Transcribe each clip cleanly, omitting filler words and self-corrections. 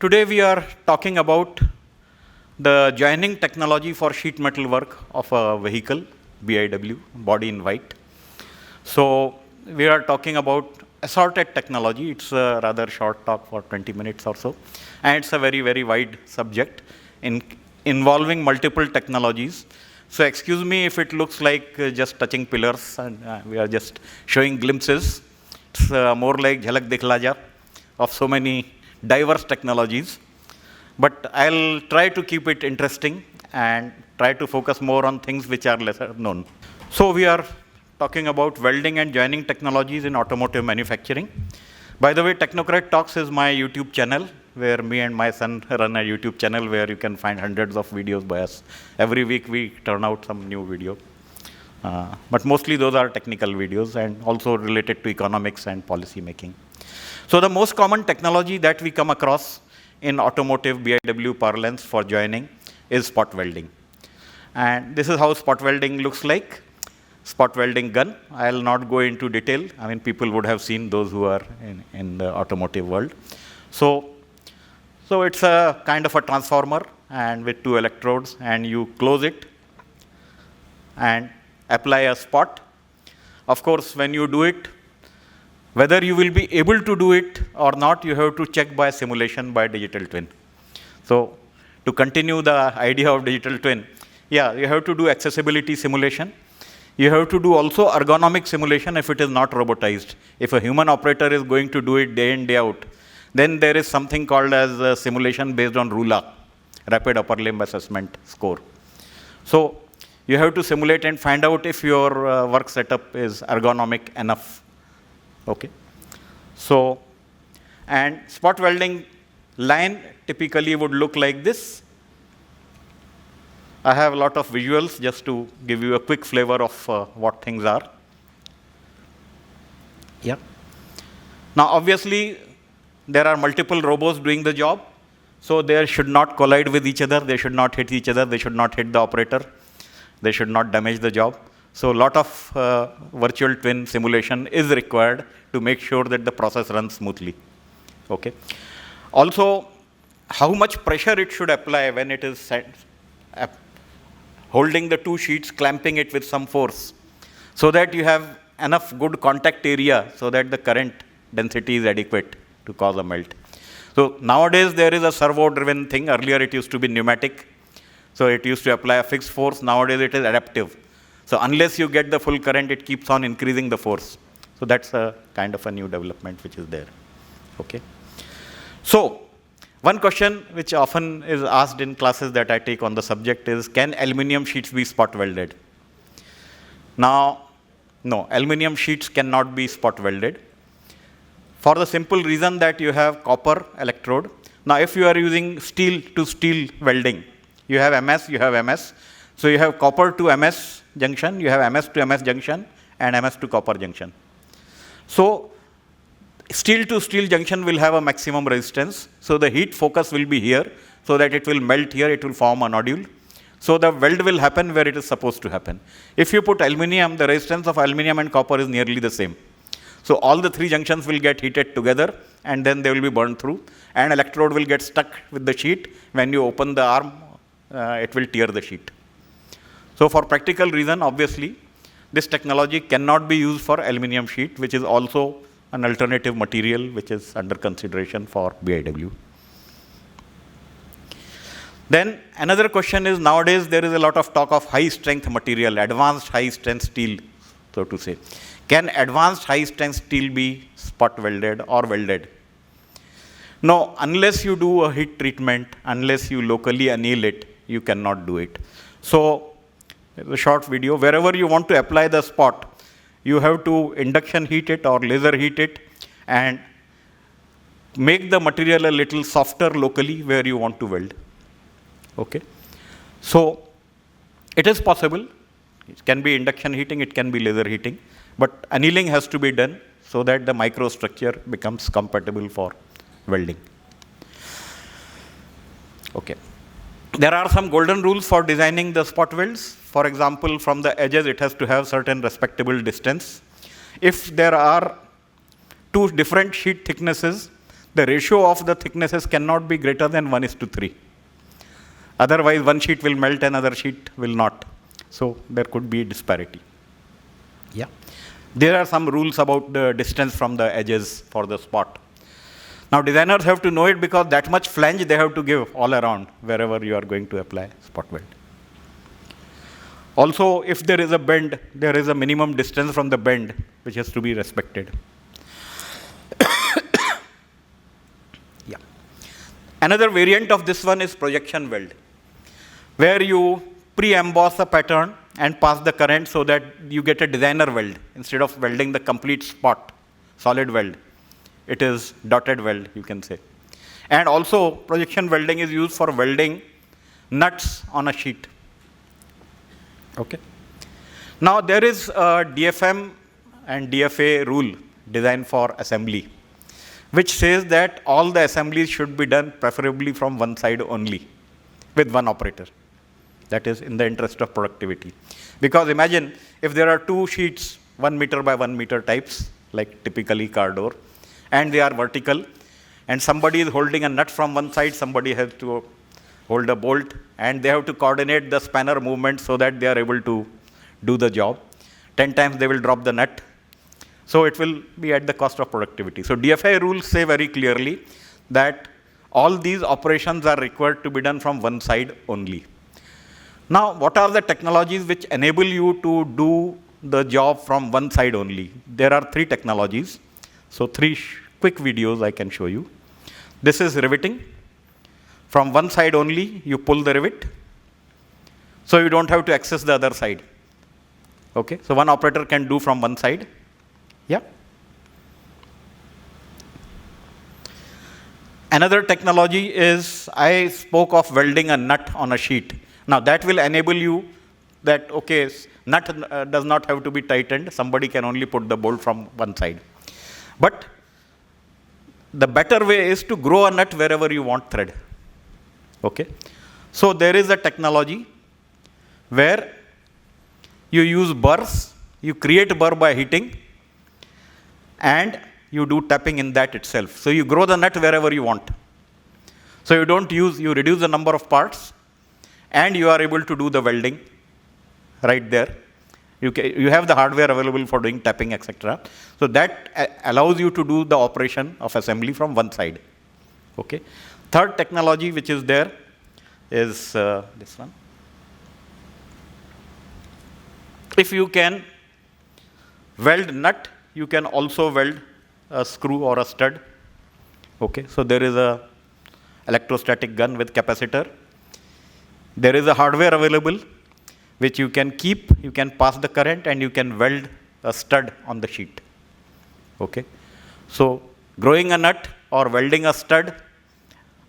Today we are talking about the joining technology for sheet metal work of a vehicle, BIW, body in white. So we are talking about assorted technology. It's a rather short talk for 20 minutes or so. And it's a very, very wide subject involving multiple technologies. So excuse me if it looks like just touching pillars and we are just showing glimpses. It's more like 𝗙𝗂𝗁𝗂𝗃𝗂𝗃 of so many diverse technologies. But I'll try to keep it interesting and try to focus more on things which are lesser known. So we are talking about welding and joining technologies in automotive manufacturing. By the way, Technocrat Talks is my YouTube channel, where me and my son run a YouTube channel where you can find hundreds of videos by us. Every week we turn out some new video. But mostly those are technical videos and also related to economics and policy making. So the most common technology that we come across in automotive BIW parlance for joining is spot welding. And this is how spot welding looks like. Spot welding gun. I'll not go into detail. I mean, people would have seen those who are in the automotive world. So it's a kind of a transformer and with two electrodes, and you close it and apply a spot. Of course, when you do it, whether you will be able to do it or not, you have to check by simulation by digital twin. So to continue the idea of digital twin, yeah, you have to do accessibility simulation. You have to do also ergonomic simulation if it is not robotized. If a human operator is going to do it day in, day out, then there is something called as a simulation based on RULA, Rapid Upper Limb Assessment Score. So you have to simulate and find out if your work setup is ergonomic enough. Okay. So, and spot welding line typically would look like this. I have a lot of visuals just to give you a quick flavor of what things are. Yeah. Now, obviously, there are multiple robots doing the job, so they should not collide with each other. They should not hit each other. They should not hit the operator. They should not damage the job. So a lot of virtual twin simulation is required to make sure that the process runs smoothly. Okay. Also, how much pressure it should apply when it is holding the two sheets, clamping it with some force, so that you have enough good contact area so that the current density is adequate to cause a melt. So nowadays there is a servo-driven thing. Earlier it used to be pneumatic. So it used to apply a fixed force. Nowadays it is adaptive. So unless you get the full current, it keeps on increasing the force. So that's a kind of a new development which is there. Okay. So one question which often is asked in classes that I take on the subject is, can aluminum sheets be spot welded? Now, no, aluminum sheets cannot be spot welded for the simple reason that you have copper electrode. Now, if you are using steel to steel welding, you have MS, you have MS. So you have copper to MS junction, you have MS to MS junction, and MS to copper junction. So steel to steel junction will have a maximum resistance. So the heat focus will be here, so that it will melt here, it will form a nodule. So the weld will happen where it is supposed to happen. If you put aluminum, the resistance of aluminum and copper is nearly the same. So all the three junctions will get heated together, and then they will be burned through. And electrode will get stuck with the sheet. When you open the arm, it will tear the sheet. So for practical reason, obviously, this technology cannot be used for aluminum sheet, which is also an alternative material which is under consideration for BIW. Then another question is, nowadays there is a lot of talk of high strength material, advanced high strength steel, so to say. Can advanced high strength steel be spot welded or welded? No, unless you do a heat treatment, unless you locally anneal it, you cannot do it. So there's a short video. Wherever you want to apply the spot, you have to induction heat it or laser heat it and make the material a little softer locally where you want to weld. Okay. So it is possible. It can be induction heating, it can be laser heating, but annealing has to be done so that the microstructure becomes compatible for welding. Okay. There are some golden rules for designing the spot welds. For example, from the edges, it has to have certain respectable distance. If there are two different sheet thicknesses, the ratio of the thicknesses cannot be greater than 1:3. Otherwise, one sheet will melt, another sheet will not. So there could be disparity. Yeah. There are some rules about the distance from the edges for the spot. Now, designers have to know it because that much flange they have to give all around wherever you are going to apply spot weld. Also, if there is a bend, there is a minimum distance from the bend which has to be respected. Yeah. Another variant of this one is projection weld, where you pre-emboss a pattern and pass the current so that you get a designer weld. Instead of welding the complete spot, solid weld, it is dotted weld, you can say. And also, projection welding is used for welding nuts on a sheet. Okay. Now, there is a DFM and DFA rule designed for assembly, which says that all the assemblies should be done preferably from one side only, with one operator. That is in the interest of productivity. Because imagine if there are two sheets, 1 meter by 1 meter types, like typically car door, and they are vertical, and somebody is holding a nut from one side, somebody has to hold a bolt, and they have to coordinate the spanner movement so that they are able to do the job. 10 times they will drop the nut. So it will be at the cost of productivity. So DFA rules say very clearly that all these operations are required to be done from one side only. Now, what are the technologies which enable you to do the job from one side only? There are 3 technologies. So 3 quick videos I can show you. This is riveting. From one side only, you pull the rivet, so you don't have to access the other side. Okay, so one operator can do from one side. Yeah. Another technology is, I spoke of welding a nut on a sheet. Now that will enable you that, okay, nut does not have to be tightened. Somebody can only put the bolt from one side. But the better way is to grow a nut wherever you want thread. Okay. So there is a technology where you use burrs, you create burr by heating, and you do tapping in that itself. So you grow the nut wherever you want. So you reduce the number of parts, and you are able to do the welding right there. You have the hardware available for doing tapping, etc. So that allows you to do the operation of assembly from one side. Okay. Third technology which is there is this one. If you can weld nut, you can also weld a screw or a stud. Okay, so there is a electrostatic gun with capacitor. There is a hardware available which you can keep, you can pass the current, and you can weld a stud on the sheet. Okay, so growing a nut or welding a stud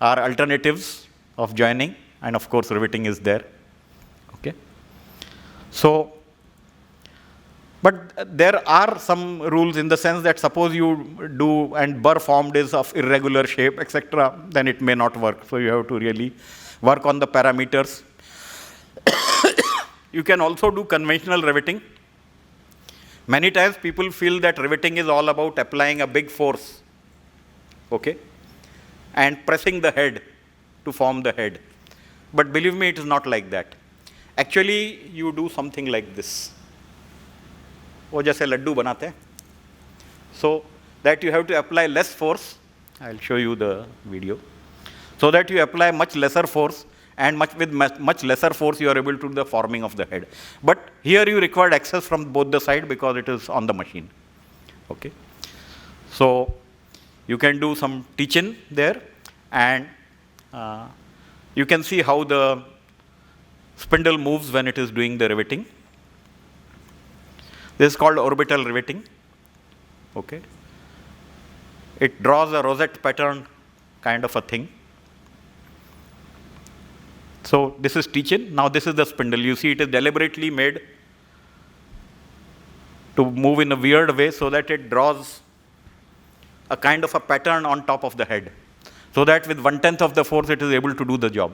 are alternatives of joining, and of course riveting is there. Okay. So, but there are some rules in the sense that suppose you do and burr formed is of irregular shape, etc., then it may not work. So you have to really work on the parameters. You can also do conventional riveting. Many times people feel that riveting is all about applying a big force, okay, and pressing the head to form the head. But believe me, it is not like that. Actually, you do something like this. वो जैसे लड्डू बनाते हैं. So that you have to apply less force. I'll show you the video. So that you apply much lesser force, and with much lesser force you are able to do the forming of the head. But here you require access from both the side because it is on the machine. Okay. So you can do some teaching there, and you can see how the spindle moves when it is doing the riveting. This is called orbital riveting. Okay. It draws a rosette pattern kind of a thing. So this is teaching. Now this is the spindle. You see it is deliberately made to move in a weird way so that it draws a kind of a pattern on top of the head, so that with 1/10 of the force it is able to do the job.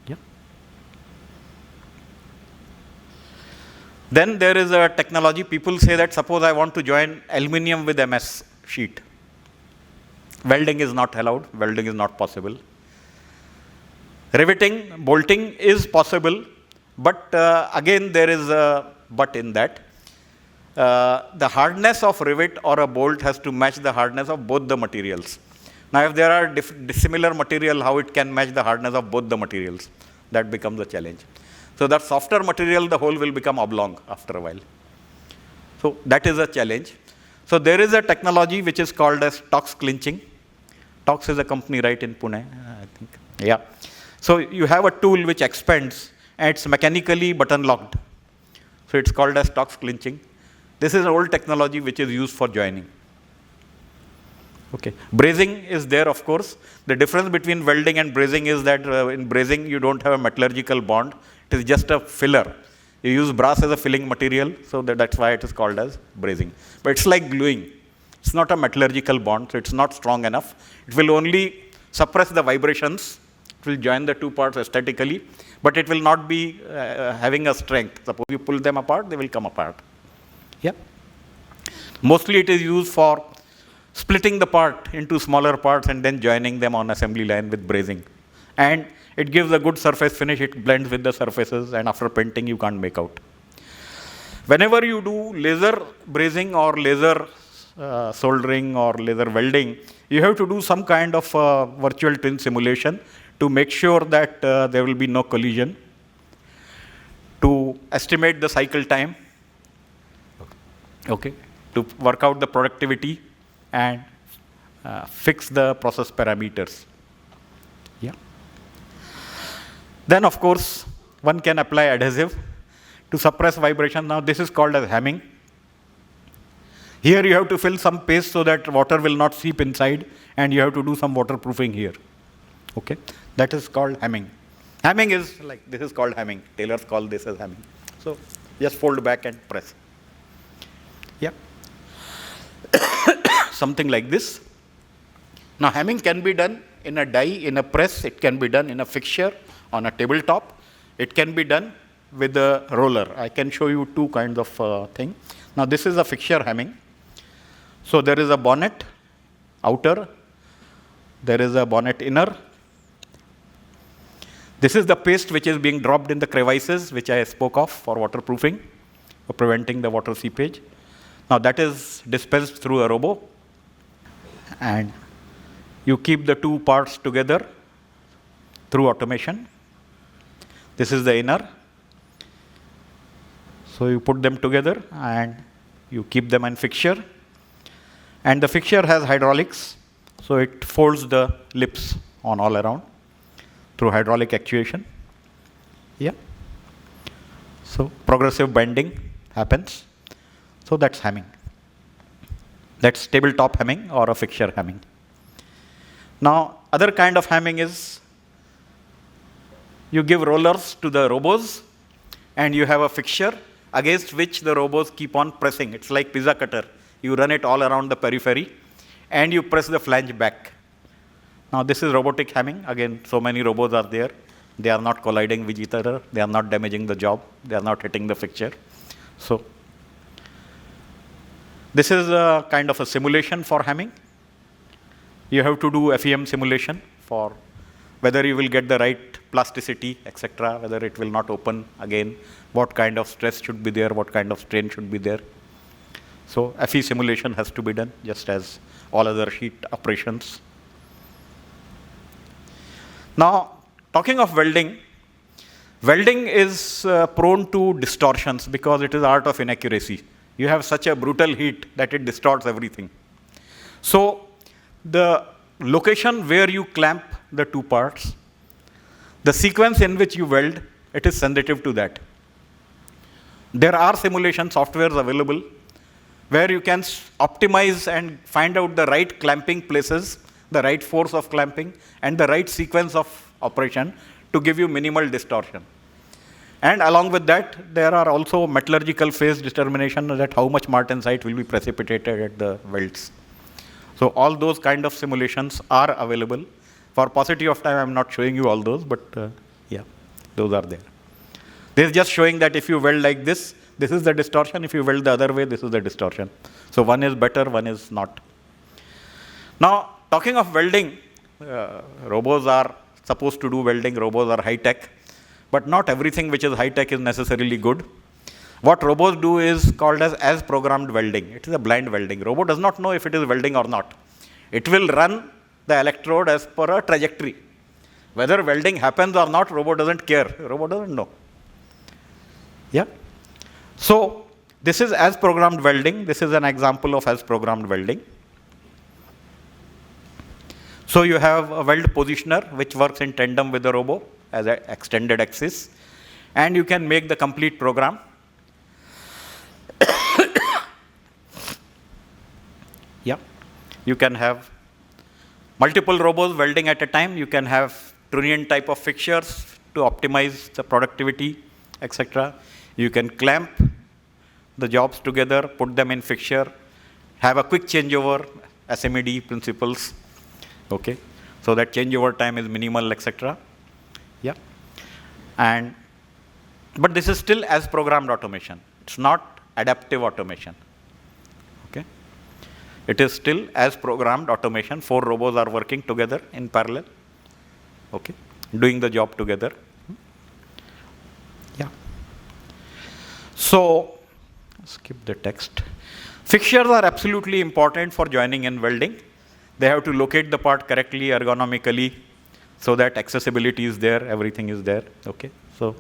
Yeah. Then there is a technology. People say that suppose I want to join aluminium with MS sheet. Welding is not allowed. Welding is not possible. Riveting, bolting is possible, but again there is a but in that. The hardness of rivet or a bolt has to match the hardness of both the materials. Now, if there are dissimilar material, how it can match the hardness of both the materials? That becomes a challenge. So that softer material, the hole will become oblong after a while. So that is a challenge. So there is a technology which is called as Tox clinching. Tox is a company right in Pune, I think. Yeah. So you have a tool which expands and it's mechanically button locked. So it's called as Tox clinching. This is an old technology which is used for joining. Okay. Brazing is there, of course. The difference between welding and brazing is that in brazing you don't have a metallurgical bond. It is just a filler. You use brass as a filling material, so that's why it is called as brazing. But it's like gluing. It's not a metallurgical bond, so it's not strong enough. It will only suppress the vibrations. It will join the two parts aesthetically, but it will not be having a strength. Suppose you pull them apart, they will come apart. Yeah. Mostly it is used for splitting the part into smaller parts and then joining them on assembly line with brazing. And it gives a good surface finish, it blends with the surfaces, and after painting you can't make out. Whenever you do laser brazing or laser soldering or laser welding, you have to do some kind of virtual twin simulation to make sure that there will be no collision, to estimate the cycle time, okay, to work out the productivity and fix the process parameters. Yeah. Then, of course, one can apply adhesive to suppress vibration. Now, this is called as hemming. Here you have to fill some paste so that water will not seep inside, and you have to do some waterproofing here. Okay, that is called hemming. Hemming is like, this is called hemming. Tailors call this as hemming. So, just fold back and press. Yeah. Something like this. Now, hemming can be done in a die, in a press. It can be done in a fixture, on a tabletop. It can be done with a roller. I can show you two kinds of thing. Now, this is a fixture hemming. So, there is a bonnet outer. There is a bonnet inner. This is the paste which is being dropped in the crevices, which I spoke of for waterproofing, for preventing the water seepage. Now, that is dispensed through a robo. And you keep the two parts together through automation. This is the inner. So you put them together and you keep them in fixture. And the fixture has hydraulics, so it folds the lips on all around through hydraulic actuation. Yeah. So progressive bending happens. So that's hemming. That's tabletop hemming or a fixture hemming. Now, other kind of hemming is you give rollers to the robos and you have a fixture against which the robos keep on pressing. It's like pizza cutter. You run it all around the periphery and you press the flange back. Now, this is robotic hemming. Again, so many robos are there. They are not colliding with each other. They are not damaging the job. They are not hitting the fixture. So, this is a kind of a simulation for hemming. You have to do FEM simulation for whether you will get the right plasticity, etc., whether it will not open again, what kind of stress should be there, what kind of strain should be there. So FE simulation has to be done, just as all other sheet operations. Now, talking of welding, welding is prone to distortions because it is art of inaccuracy. You have such a brutal heat that it distorts everything. So, the location where you clamp the two parts, the sequence in which you weld, it is sensitive to that. There are simulation softwares available where you can optimize and find out the right clamping places, the right force of clamping, and the right sequence of operation to give you minimal distortion. And along with that, there are also metallurgical phase determination that how much martensite will be precipitated at the welds. So all those kind of simulations are available. For paucity of time, I'm not showing you all those, but yeah, those are there. This is just showing that if you weld like this, this is the distortion. If you weld the other way, this is the distortion. So one is better, one is not. Now, talking of welding, robots are supposed to do welding, robots are high-tech, but not everything which is high-tech is necessarily good. What robots do is called as programmed welding. It is a blind welding. Robot does not know if it is welding or not. It will run the electrode as per a trajectory. Whether welding happens or not, robot doesn't care. Robot doesn't know. Yeah. So this is as programmed welding. This is an example of as programmed welding. So you have a weld positioner which works in tandem with the robot as an extended axis, and you can make the complete program. Yeah. You can have multiple robots welding at a time. You can have Trunnion type of fixtures to optimize the productivity, etc. You can clamp the jobs together, put them in fixture, have a quick changeover, SMED principles, okay, so that changeover time is minimal, etc. Yeah, but this is still as programmed automation. It's not adaptive automation. Okay, it is still as programmed automation. 4 robots are working together in parallel. Okay, doing the job together. Yeah. So, skip the text. Fixtures are absolutely important for joining and welding. They have to locate the part correctly, ergonomically, so that accessibility is there, everything is there. Okay, so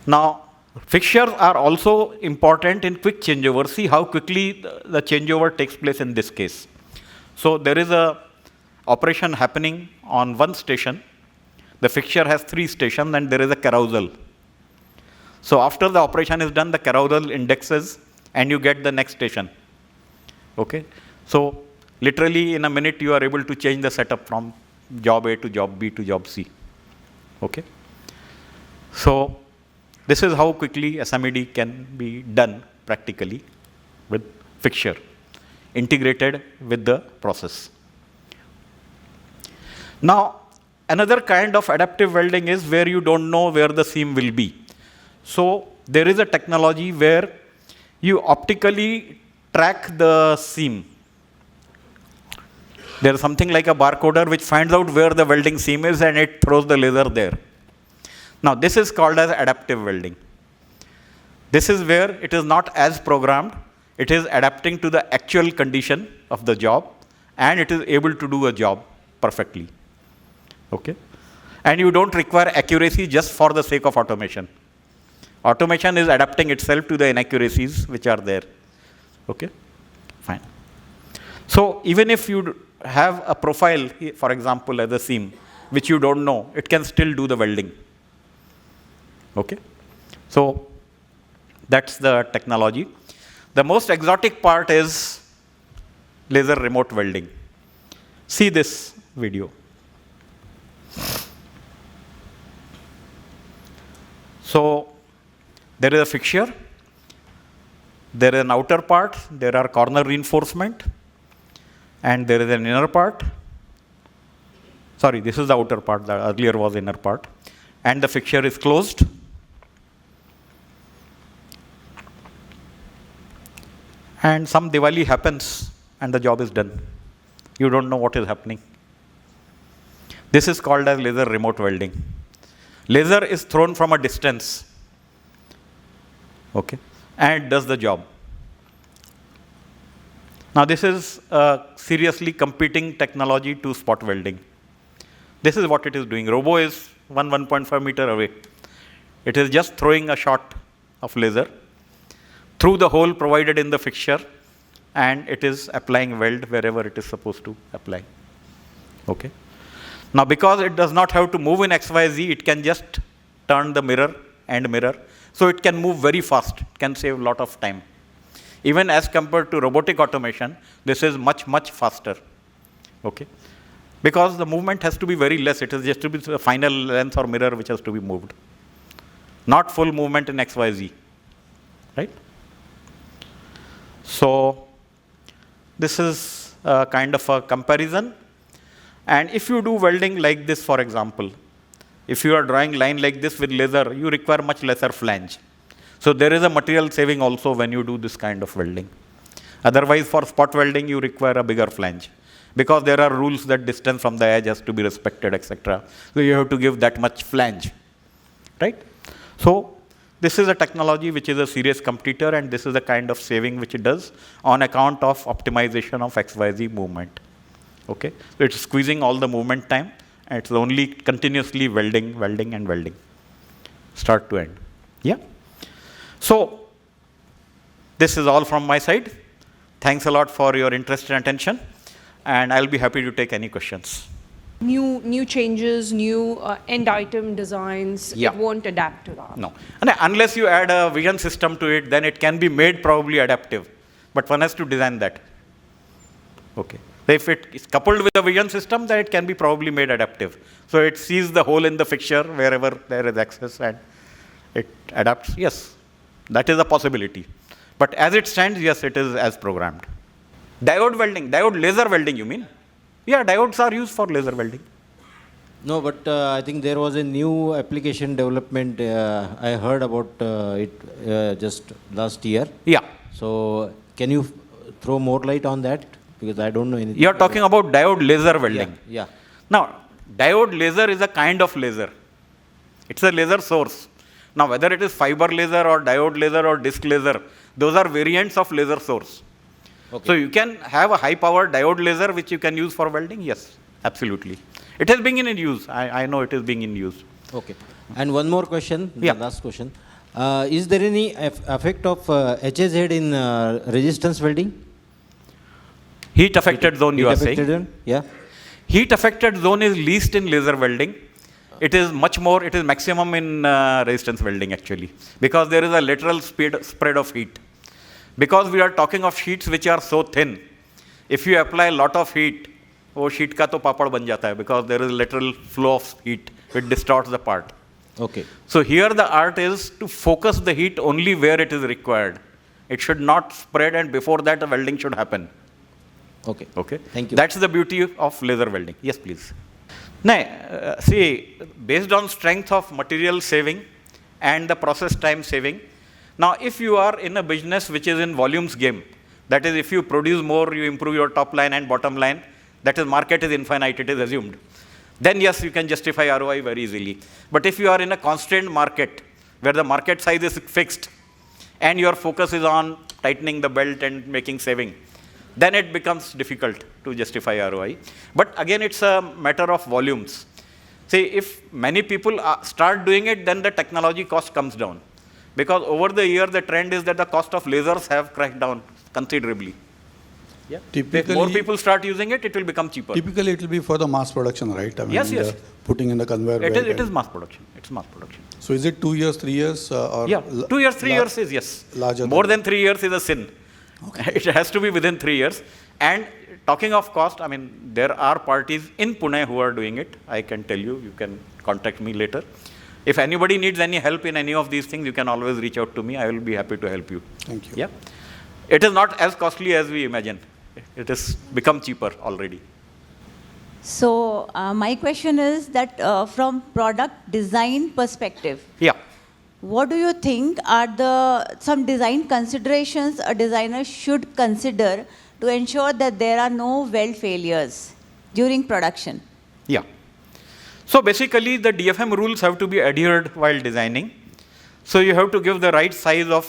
now fixtures are also important in quick changeover. See how quickly the changeover takes place in this case. So there is a operation happening on one station. The fixture has 3 stations and there is a carousel. So after the operation is done, the carousel indexes and you get the next station. Okay. So literally in a minute you are able to change the setup from job A to job B to job C. Okay. So this is how quickly SMED can be done practically with fixture integrated with the process. Now, another kind of adaptive welding is where you don't know where the seam will be. So there is a technology where you optically track the seam. There is something like a barcoder which finds out where the welding seam is and it throws the laser there. Now this is called as adaptive welding. This is where it is not as programmed. It is adapting to the actual condition of the job and it is able to do a job perfectly. Okay? And you don't require accuracy just for the sake of automation. Automation is adapting itself to the inaccuracies which are there. Okay? Fine. So even if you have a profile, for example, as a seam, which you don't know, it can still do the welding. Okay? So that's the technology. The most exotic part is laser remote welding. See this video. So there is a fixture, there is an outer part, there are corner reinforcement, and there is an inner part. Sorry, this is the outer part, the earlier was inner part. And the fixture is closed. And some Diwali happens and the job is done. You don't know what is happening. This is called as laser remote welding. Laser is thrown from a distance. Okay, and it does the job. Now this is a seriously competing technology to spot welding. This is what it is doing. Robo is 1.5 meter away. It is just throwing a shot of laser through the hole provided in the fixture and it is applying weld wherever it is supposed to apply. Okay. Now because it does not have to move in XYZ, it can just turn the mirror and mirror. So it can move very fast. It can save a lot of time. Even as compared to robotic automation, this is much, much faster. Okay. Because the movement has to be very less. It is just to be the final lens or mirror which has to be moved. Not full movement in XYZ. Right? So this is a kind of a comparison. And if you do welding like this, for example, if you are drawing line like this with laser, you require much lesser flange. So there is a material saving also when you do this kind of welding. Otherwise, for spot welding, you require a bigger flange because there are rules that distance from the edge has to be respected, etc. So you have to give that much flange, right? So this is a technology which is a serious competitor, and this is the kind of saving which it does on account of optimization of XYZ movement. Okay, so it's squeezing all the movement time, and it's only continuously welding, welding, and welding, start to end. Yeah. So this is all from my side. Thanks a lot for your interest and attention, and I'll be happy to take any questions. New changes, new end item designs, Yeah. it won't adapt to that. No. And unless you add a vision system to it, then it can be made probably adaptive. But one has to design that. Okay. If it is coupled with a vision system, then it can be probably made adaptive. So it sees the hole in the fixture wherever there is access and it adapts. Yes, that is a possibility. But as it stands, yes, it is as programmed. Diode welding, diode laser welding, you mean? Yeah, diodes are used for laser welding. No, but I think there was a new application development. I heard about it just last year. Yeah. So can you throw more light on that? Because I don't know anything. You are talking about diode laser welding. Yeah. Now, diode laser is a kind of laser. It's a laser source. Now, whether it is fiber laser or diode laser or disc laser, those are variants of laser source. Okay. So you can have a high power diode laser which you can use for welding. Yes, absolutely. It is being in use. I know it is being in use. Okay. And one more question, Yeah. the last question. Is there any effect of HSZ in resistance welding? Heat affected zone, you are saying? Zone? Yeah. Heat affected zone is least in laser welding. It is much more, it is maximum in resistance welding actually, because there is a lateral spread of heat. Because we are talking of sheets which are so thin, if you apply a lot of heat, वो sheet का तो पापड़ बन जाता है, because there is lateral flow of heat, it distorts the part. Okay. So here the art is to focus the heat only where it is required. It should not spread, and before that a welding should happen. Okay. Okay. Thank you. That's the beauty of laser welding. Yes, please. Now, see, based on strength of material saving and the process time saving. Now, if you are in a business which is in volumes game, that is, if you produce more, you improve your top line and bottom line, that is, market is infinite, it is assumed. Then yes, you can justify ROI very easily. But if you are in a constrained market, where the market size is fixed, and your focus is on tightening the belt and making saving, then it becomes difficult to justify ROI. But again, it's a matter of volumes. See, if many people start doing it, then the technology cost comes down. Because over the year, the trend is that the cost of lasers have cracked down considerably. Yeah. If more people start using it, it will become cheaper. Typically, it will be for the mass production, right? I mean, Yes, yes. Putting in the conveyor belt. It is mass production. It's mass production. So is it 2 years, 3 years? Or Yeah, 2 years, 3 years is yes. Larger More than 3 years is a sin. Okay. It has to be within 3 years. And talking of cost, I mean, there are parties in Pune who are doing it. I can tell you, you can contact me later. If anybody needs any help in any of these things, you can always reach out to me. I will be happy to help you. Thank you. Yeah. It is not as costly as we imagine. It has become cheaper already. So my question is that from product design perspective, Yeah. what do you think are some design considerations a designer should consider to ensure that there are no weld failures during production? Yeah. So basically, the DFM rules have to be adhered while designing. So you have to give the right size of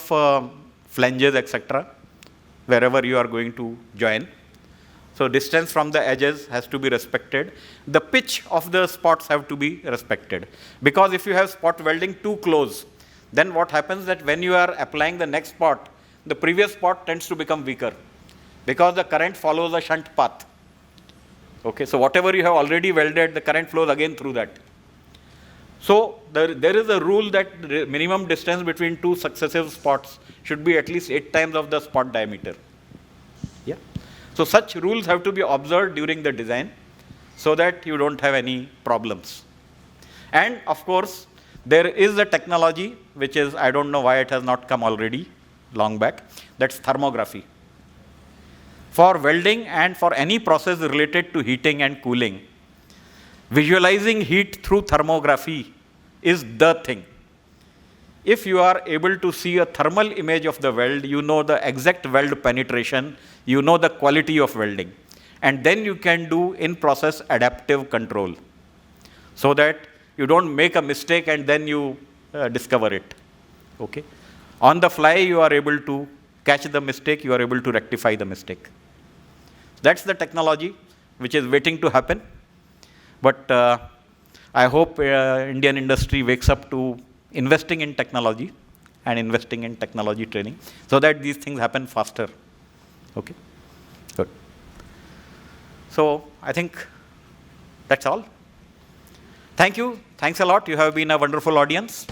flanges, etc., wherever you are going to join. So distance from the edges has to be respected. The pitch of the spots have to be respected. Because if you have spot welding too close, then what happens that when you are applying the next spot, the previous spot tends to become weaker, because the current follows a shunt path. Okay, so whatever you have already welded, the current flows again through that. So there is a rule that the minimum distance between two successive spots should be at least 8 times of the spot diameter. Yeah. So such rules have to be observed during the design so that you don't have any problems. And of course, there is a technology which is, I don't know why it has not come already, long back, that's thermography. For welding and for any process related to heating and cooling, visualizing heat through thermography is the thing. if you are able to see a thermal image of the weld, you know the exact weld penetration, you know the quality of welding. And then you can do in-process adaptive control, so that you don't make a mistake and then you discover it. Okay? On the fly, you are able to catch the mistake, you are able to rectify the mistake. That's the technology which is waiting to happen. But I hope Indian industry wakes up to investing in technology and investing in technology training, so that these things happen faster. Okay? Good. So I think that's all. Thank you. Thanks a lot. You have been a wonderful audience.